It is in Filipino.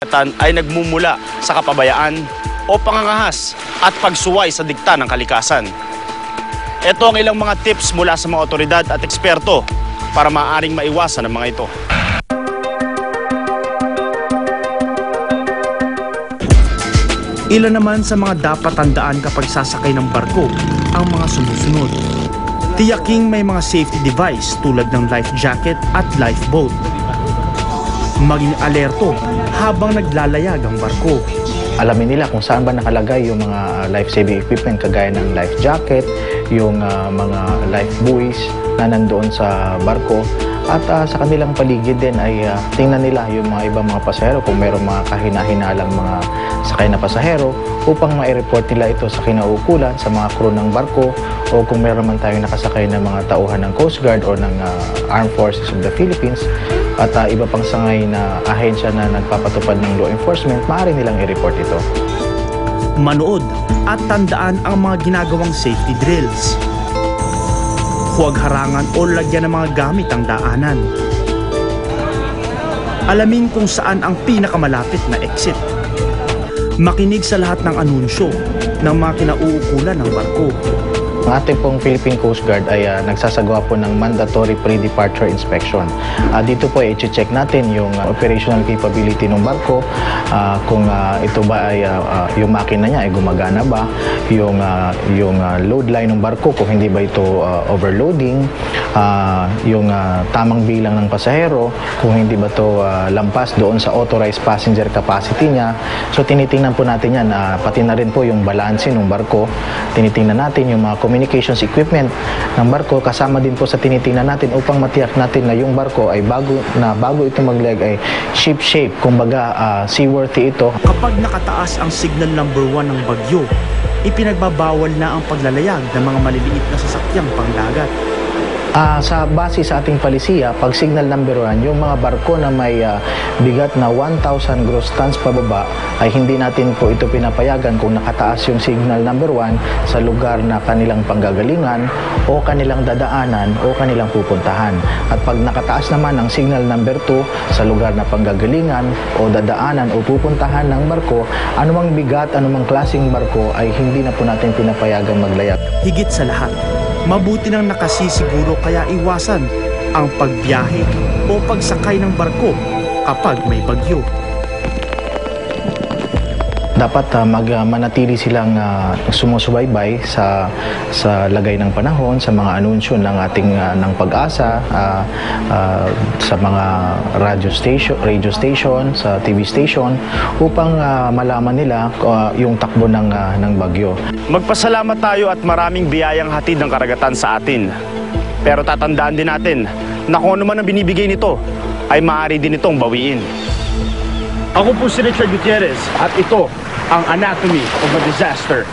karagatan ay nagmumula sa kapabayaan o pangangahas at pagsuway sa dikta ng kalikasan. Ito ang ilang mga tips mula sa mga otoridad at eksperto para maaaring maiwasan ang mga ito. Ilan naman sa mga dapat tandaan kapag sasakay ng barko ang mga sumusunod. Tiyaking may mga safety device tulad ng life jacket at lifeboat. Maging alerto habang naglalayag ang barko. Alamin nila kung saan ba nakalagay yung mga life-saving equipment kagaya ng life jacket, yung mga life buoys na nandoon sa barko. At sa kanilang paligid din ay tingnan nila yung mga ibang mga pasahero kung mayroong mga kahina-hinalang mga sakay na pasahero upang ma-report nila ito sa kinauukulan sa mga crew ng barko o kung mayroon man tayong nakasakay na mga tauhan ng Coast Guard o ng Armed Forces of the Philippines at iba pang sangay na ahensya na nagpapatupad ng law enforcement, maaari nilang i-report ito. Manood at tandaan ang mga ginagawang safety drills. Huwag harangan o lagyan ng mga gamit ang daanan. Alamin kung saan ang pinakamalapit na exit. Makinig sa lahat ng anunsyo ng mga kinauukulan ng barko. Ang ating pong Philippine Coast Guard ay nagsasagawa po ng mandatory pre-departure inspection. Dito po ay i-check natin yung operational capability ng barko, kung ito ba ay yung makina niya ay gumagana ba, yung load line ng barko kung hindi ba ito overloading, yung tamang bilang ng pasahero, kung hindi ba ito lampas doon sa authorized passenger capacity niya. So tinitingnan po natin yan, pati na rin po yung balanse ng barko, tinitingnan natin yung mga communications equipment ng barko, kasama din po sa tinitingnan natin upang matiyak natin na yung barko ay bago ito maglayag ay ship shape, kumbaga seaworthy ito. Kapag nakataas ang signal number 1 ng bagyo, ipinagbabawal na ang paglalayag ng mga maliliit na sasakyang pangdagat. Sa base sa ating palisiya, pag signal number 1, yung mga barko na may bigat na 1,000 gross tons pababa ay hindi natin po ito pinapayagan kung nakataas yung signal number 1 sa lugar na kanilang panggagalingan o kanilang dadaanan o kanilang pupuntahan. At pag nakataas naman ang signal number 2 sa lugar na panggagalingan o dadaanan o pupuntahan ng barko, anumang bigat, anumang klaseng barko ay hindi na po natin pinapayagan maglayag. Higit sa lahat, mabuti nang nakasisiguro kaya iwasan ang pagbiyahe o pagsakay ng barko kapag may bagyo. Dapat manatili silang sumusubaybay sa lagay ng panahon, sa mga anunsyo ng ating ng Pag-asa, sa mga radio station, sa TV station upang malaman nila yung takbo ng bagyo. Magpasalamat tayo at maraming biyayang hatid ng karagatan sa atin. Pero tatandaan din natin na kung ano man ang binibigay nito ay maaari din itong bawiin. Ako po si Richard Gutierrez at ito ang Anatomy of a Disaster.